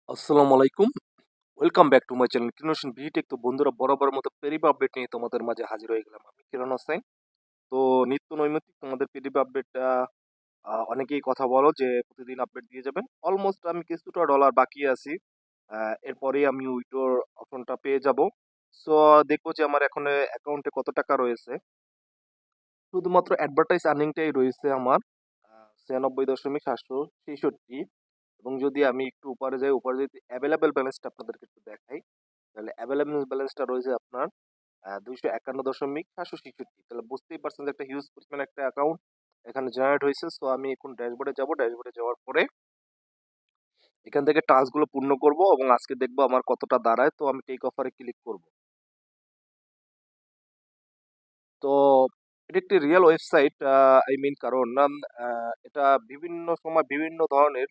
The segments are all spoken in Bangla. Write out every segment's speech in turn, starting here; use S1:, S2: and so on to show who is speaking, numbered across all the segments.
S1: আসসালামু আলাইকুম। Welcome back to my channel কিরোশন ভিটেক। তো বন্ধুরা, বরাবরের মতো পেরিবা আপডেট নিয়ে তোমাদের মাঝে হাজির হয়ে গেলাম আমি কিরণ হোসেন। তো নিত্য নৈমিত্তিক তোমাদের পেরিবা আপডেটটা অনেকেই কথা বলো যে প্রতিদিন আপডেট দিয়ে যাবেন। অলমোস্ট আমি কিছুটা ডলার বাকি আছি। এরপরেই আমি উইথড্রর অপশনটা পেয়ে যাব। সো দেখবো যে আমার এখন অ্যাকাউন্টে কত টাকা রয়েছে। শুধুমাত্র অ্যাডভার্টাইজ আর্নিংটাই রয়েছে আমার 96.766। এবং যদি আমি একটু উপরে যাই, উপরে যদি অ্যাভেলেবেল ব্যালেন্সটা আপনাদেরকে একটু দেখাই, তাহলে অ্যাভেলেবেল ব্যালেন্সটা রয়েছে আপনার 251.766। তাহলে বুঝতেই পারছেন যে একটা হিউজ পরিমাণ একটা অ্যাকাউন্ট এখানে জেনারেট হয়েছে। সো আমি এখন ড্যাশবোর্ডে যাব। ড্যাশবোর্ডে যাওয়ার পরে এখান থেকে টাস্কগুলো পূর্ণ করব এবং আজকে দেখবো আমার কতটা দাঁড়ায়। তো আমি টেক অফারে ক্লিক করব। তো এটা একটি রিয়েল ওয়েবসাইট। আই মিন, কারণ এটা বিভিন্ন সময় বিভিন্ন ধরনের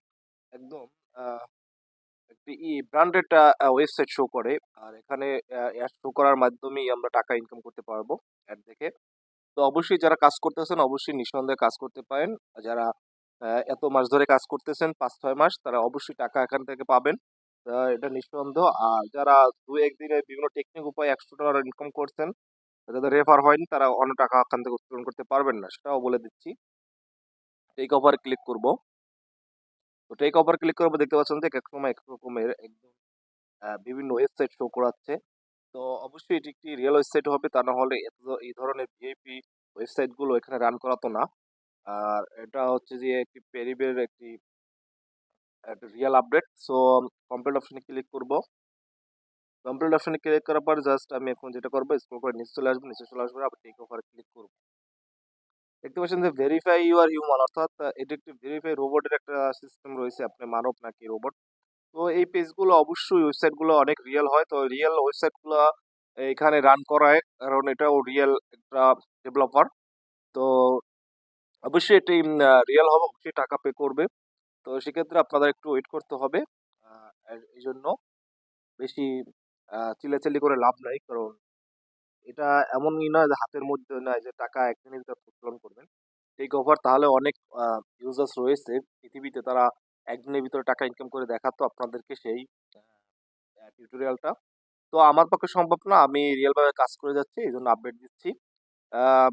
S1: একদম একটি ব্র্যান্ডেড ওয়েবসাইট শো করে। আর এখানে অ্যাড শো করার মাধ্যমেই আমরা টাকা ইনকাম করতে পারবো অ্যাড দেখে। তো অবশ্যই যারা কাজ করতেছেন অবশ্যই নিঃসন্দেহে কাজ করতে পারেন। আর যারা এত মাস ধরে কাজ করতেছেন ৫-৬ মাস, তারা অবশ্যই টাকা এখান থেকে পাবেন। এটা নিঃসন্দেহ। আর যারা ২-১ দিনে বিভিন্ন টেকনিক উপায়ে $১০০ ইনকাম করছেন, যাদের রেফার হয়নি, তারা অন্য টাকা এখান থেকে উত্তোলন করতে পারবেন না, সেটাও বলে দিচ্ছি। টেক ওভার ক্লিক করব। তো টেক ওভার ক্লিক করবো, দেখতে পাচ্ছেন যে এক সময় এক রকমের একদম বিভিন্ন ওয়েবসাইট শো করাচ্ছে। তো অবশ্যই এটি একটি রিয়েল ওয়েবসাইট হবে, তা না হলে এই ধরনের ভিআইপি ওয়েবসাইট গুলো এখানে রান করাতো না। আর এটা হচ্ছে যে একটি পেরিবের একটি একটা রিয়েল আপডেট। সো কমপ্লিট অপশনে ক্লিক করব। কমপ্লিট অপশনে ক্লিক করার পর জাস্ট আমি এখন যেটা করবো, স্ক্রল করে নিচে চলে আসবো। নিচে চলে আসবো, আবার টেক ওভার ক্লিক করবো। দেখতে পাচ্ছেন যে ভেরিফাই ইউর হিউম্যান, অর্থাৎ এটা একটি ভেরিফাই রোবটের একটা সিস্টেম রয়েছে, আপনি মানব নাকি রোবট। তো এই পেজগুলো অবশ্যই ওয়েবসাইটগুলো অনেক রিয়েল হয়। তো রিয়েল ওয়েবসাইটগুলো এখানে রান করায়, কারণ এটাও রিয়েল একটা ডেভেলপার। তো অবশ্যই এটি রিয়েল হবে, অবশ্যই টাকা পে করবে। তো সেক্ষেত্রে আপনাদের একটু ওয়েট করতে হবে। এই জন্য বেশি চিল্লাচিল্লি করে লাভ নাই, কারণ এটা এমনই নয় যে হাতের মধ্যে নয় যে টাকা একদিনের ভিতর উত্তোলন করবেন। টেক ওভার তাহলে অনেক ইউজার্স রয়েছে পৃথিবীতে, তারা একদিনের ভিতরে টাকা ইনকাম করে দেখাতো আপনাদেরকে সেই টিউটোরিয়ালটা। তো আমার পক্ষে সম্ভব না, আমি রিয়েল ভাবে কাজ করে যাচ্ছি, এই জন্য আপডেট দিচ্ছি।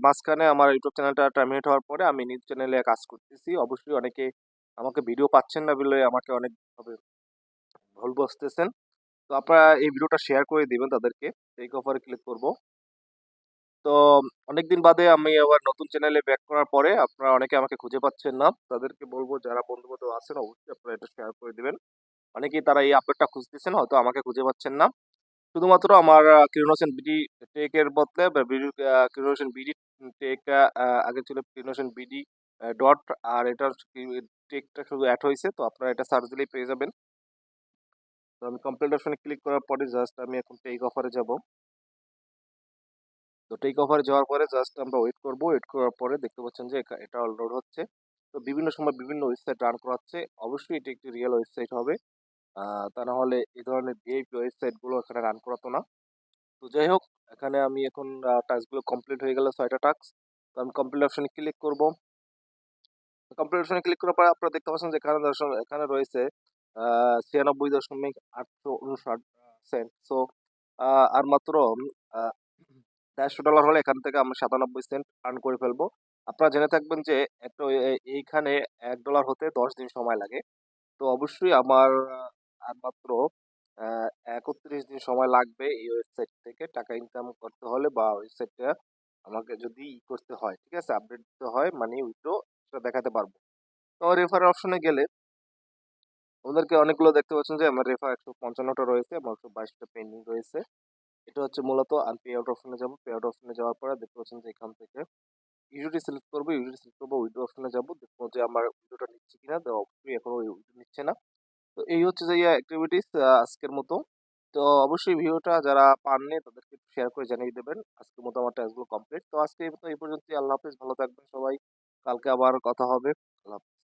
S1: মাঝখানে আমার ইউটিউব চ্যানেলটা টার্মিনেট হওয়ার পরে আমি নিজ চ্যানেলে কাজ করতেছি। অবশ্যই অনেকে আমাকে ভিডিও পাচ্ছেন না বলে আমাকে অনেকভাবে ভুল বুঝতেছেন। তো আপনারা এই ভিডিওটা শেয়ার করে দিবেন তাদেরকে। টেক অফারে ক্লিক করব। তো অনেকদিন বাদে আমি আবার নতুন চ্যানেলে ব্যাক করার পরে আপনারা অনেকে আমাকে খুঁজে পাচ্ছেন না। তাদেরকে বলবো, যারা বন্ধু-বান্ধব আছেন অবশ্যই আপনারা এটা শেয়ার করে দিবেন। অনেকেই তারা এই আপডেটটা খুঁজতেছেন, হয়তো আমাকে খুঁজে পাচ্ছেন না। শুধুমাত্র আমার কিরণ হোসেন বিডি টেক এর বদলে বা কিরণ হোসেন বিডি টেক আগে ছিল কিরণ হোসেন বিডি ডট। আর এটা টেকটা শুধু অ্যাড হয়েছে, তো আপনারা এটা সার্চ দিলেই পেয়ে যাবেন। তো আমি কমপ্লিট অপশনে ক্লিক করার পরে জাস্ট আমি এখন টেক অফারে যাব। তো টেক অফারে যাওয়ার পরে জাস্ট আমরা ওয়েট করব। ওয়েট করার পরে দেখতে পাচ্ছেন যে এটা লোড হচ্ছে। তো বিভিন্ন সময় বিভিন্ন ওয়েবসাইট রান করাচ্ছে। অবশ্যই এটি একটি রিয়েল ওয়েবসাইট হবে। তা না হলে এই ধরনের ভিআইপি ওয়েবসাইট গুলো এখানে রান করাতো না। তো যাই হোক, এখানে আমি এখন টাস্কগুলো কমপ্লিট হয়ে গেল, ৬টা টাস্ক। তো আমি কমপ্লিট অপশনে ক্লিক করব। কমপ্লিট অপশনে ক্লিক করার পরে আপনারা দেখতে পাচ্ছেন যে এখানে রয়েছে 96.859 সেন্ট। সো আর মাত্র $150 হলে এখান থেকে আমরা 97 সেন্ট আর্ন করে ফেলবো। আপনারা জেনে থাকবেন যে একটা এইখানে $1 হতে 10 দিন সময় লাগে। তো অবশ্যই আমার আর মাত্র ৩১ দিন সময় লাগবে এই ওয়েবসাইট থেকে টাকা ইনকাম করতে হলে, বা ওয়েবসাইটটা আমাকে যদি করতে হয়, ঠিক আছে, আপডেট দিতে হয়, মানে উইথড্র সেটা দেখাতে পারবো। তো রেফার অপশনে গেলে ওদেরকে অনেকগুলো দেখতে পাচ্ছেন যে আমার রেফার ১৫৫টা রয়েছে এবং ১২২টা পেন্ডিং রয়েছে। এটা হচ্ছে মূলত আমি পে আউট অপশনে যাবো। পে আউট অপশনে যাওয়ার পরে দেখতে পাচ্ছেন যে এখান থেকে ইউডিটি সিলেক্ট করবো। ইউডিটি সিলেক্ট করবো, উইথড্র অপশনে যাবো, দেখবো যে আমার উইথড্রটা নিচ্ছে কিনা। তো অবশ্যই এখনো উইথড্র নিচ্ছে না। তো এই হচ্ছে যে অ্যাক্টিভিটিস আজকের মতো। তো অবশ্যই ভিডিওটা যারা পাননি তাদেরকে শেয়ার করে জানিয়ে দেবেন। আজকের মতো আমার টাস্কগুলো কমপ্লিট। তো আজকে এই পর্যন্তই। আল্লাহ হাফেজ, ভালো থাকবেন সবাই। কালকে আবার কথা হবে। আল্লাহ হাফেজ।